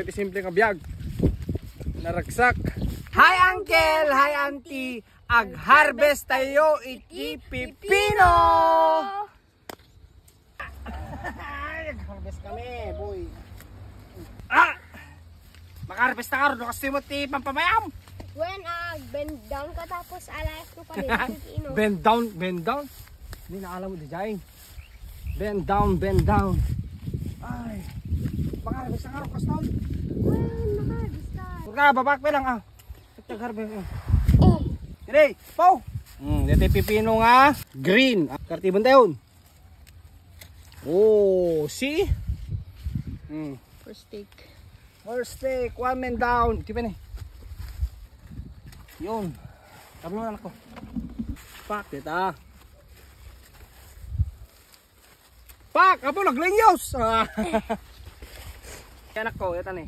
iti simple nga biyag. Naragsak. Hi uncle, hi auntie. Ag-harvest tayo iti pipino. Harvest kami, boy. Maka-harvest na karon kasi mo ti pampamayam. When bend down ka tapos alayas mo pa din ino. Bend down, bend down. Hindi na alam mo di dyan. Bend down, bend down. Ay. Maka-harvest na karon kaston. When naka-harvest ka. Huwag ka, babak pa lang Nag-harvest. Oh. Dire, po. Dito pipino nga green. Kartibon tayo. Oh, see? First take. First take, one man down. Di ba ni? Yun. Tabi mo anak ko. Pak, dita. Pak, abo naglingyos. Anak ko, ito ni.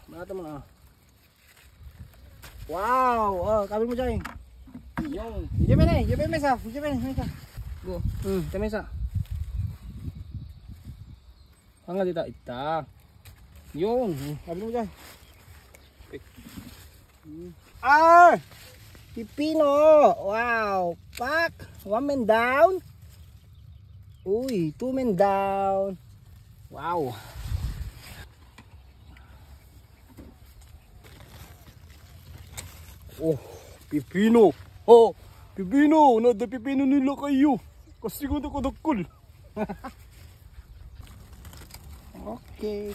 Manato mo na. Wow, kabil mo dyan. Yun. Hindi ba ni? Hindi ba mesa? Hindi ba ni? Go. Ito mesa. Hanga dito. Ita. Yun. Kabil mo dyan. Pipino. Wow. Pak. One man down. Uy, two men down. Wow. Oh, pipino. Oh, pipino. Nada pipino nila kayo. Kasi ko nakadakol. Okay.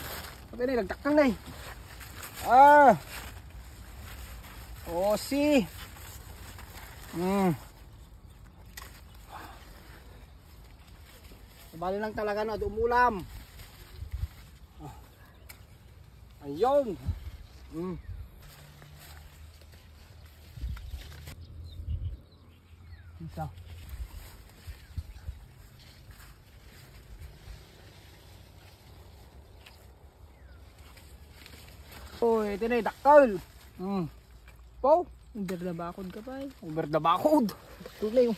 Okay na, lagtakal na eh. Oh, see. Bali lang talaga na umulam. Ayun. Isa. Oh, ito na dakal. Po, Berdabakod ka pa eh. berdabakod. Tulay yung.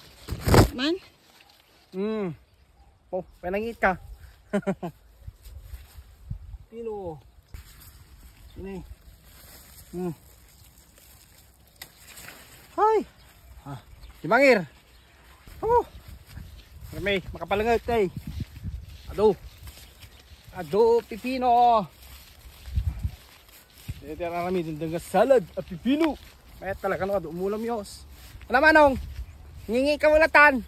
Man? Oh, panangit ka. Pino. Ini. Hi. Dimangir. Oh. May makapalangat kay. Ado pipino. Ito na kami dindang salad at pipino. Kaya talaga no umulam yos. Ano manong? Ngingi ka mulatan.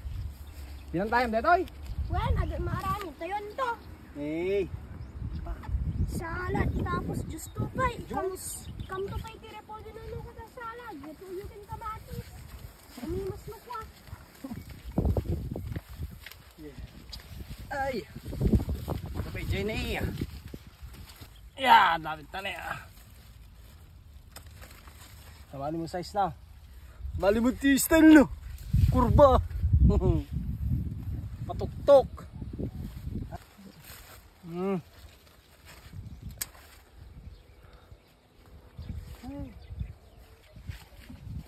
Bilang tayong detoy. When agad maarani tayon to. Hey. Salad tapos juice to pa. Juice. Kam to pa itire po din ano ka sa salad. Gatuyukin kamatis. Kami mas makwa. Ay. Kapay dyan na iya. Yeah, dami tali Bali mo size na. Bali mo style no. Kurba. Patuktok.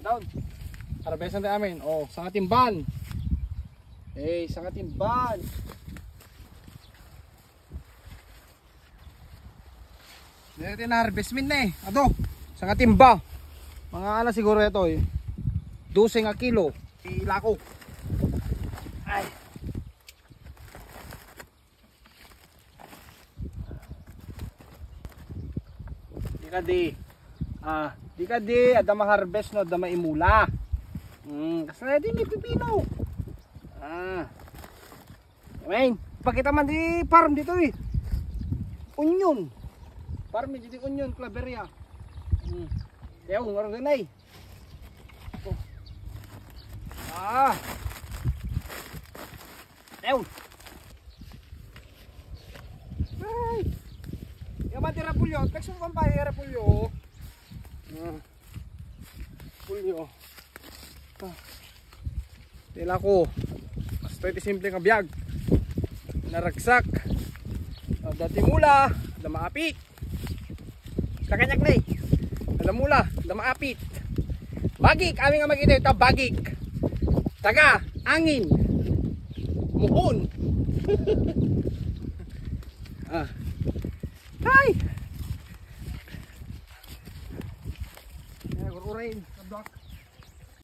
Down. Harbesan tayo amin. Oh, sa timban. Sa timban. Dito na harvest min na eh. Ado, sa timba. Mga ano siguro ito eh. 12 nga kilo. Ilako. Ay. Di ka di ada ma-harvest no, ada maimula. Kasi di may pipino. Amen. Pakita man di farm dito eh. Onion. Farm di onion, claveria. Kaya kung ngayon ganay. Ew. Ay. Yaman tira pulyo. Tekso kong pahira pulyo. Pulyo. Tila ko. Basta iti simple nga biyag. Naragsak. Dati mula. Da maapit. Kakanyak na eh. Da mula. Da maapit. Bagik. Aming nga magkita ito. Bagik. Taga. Angin. Muhon. Hi. orange, kabak.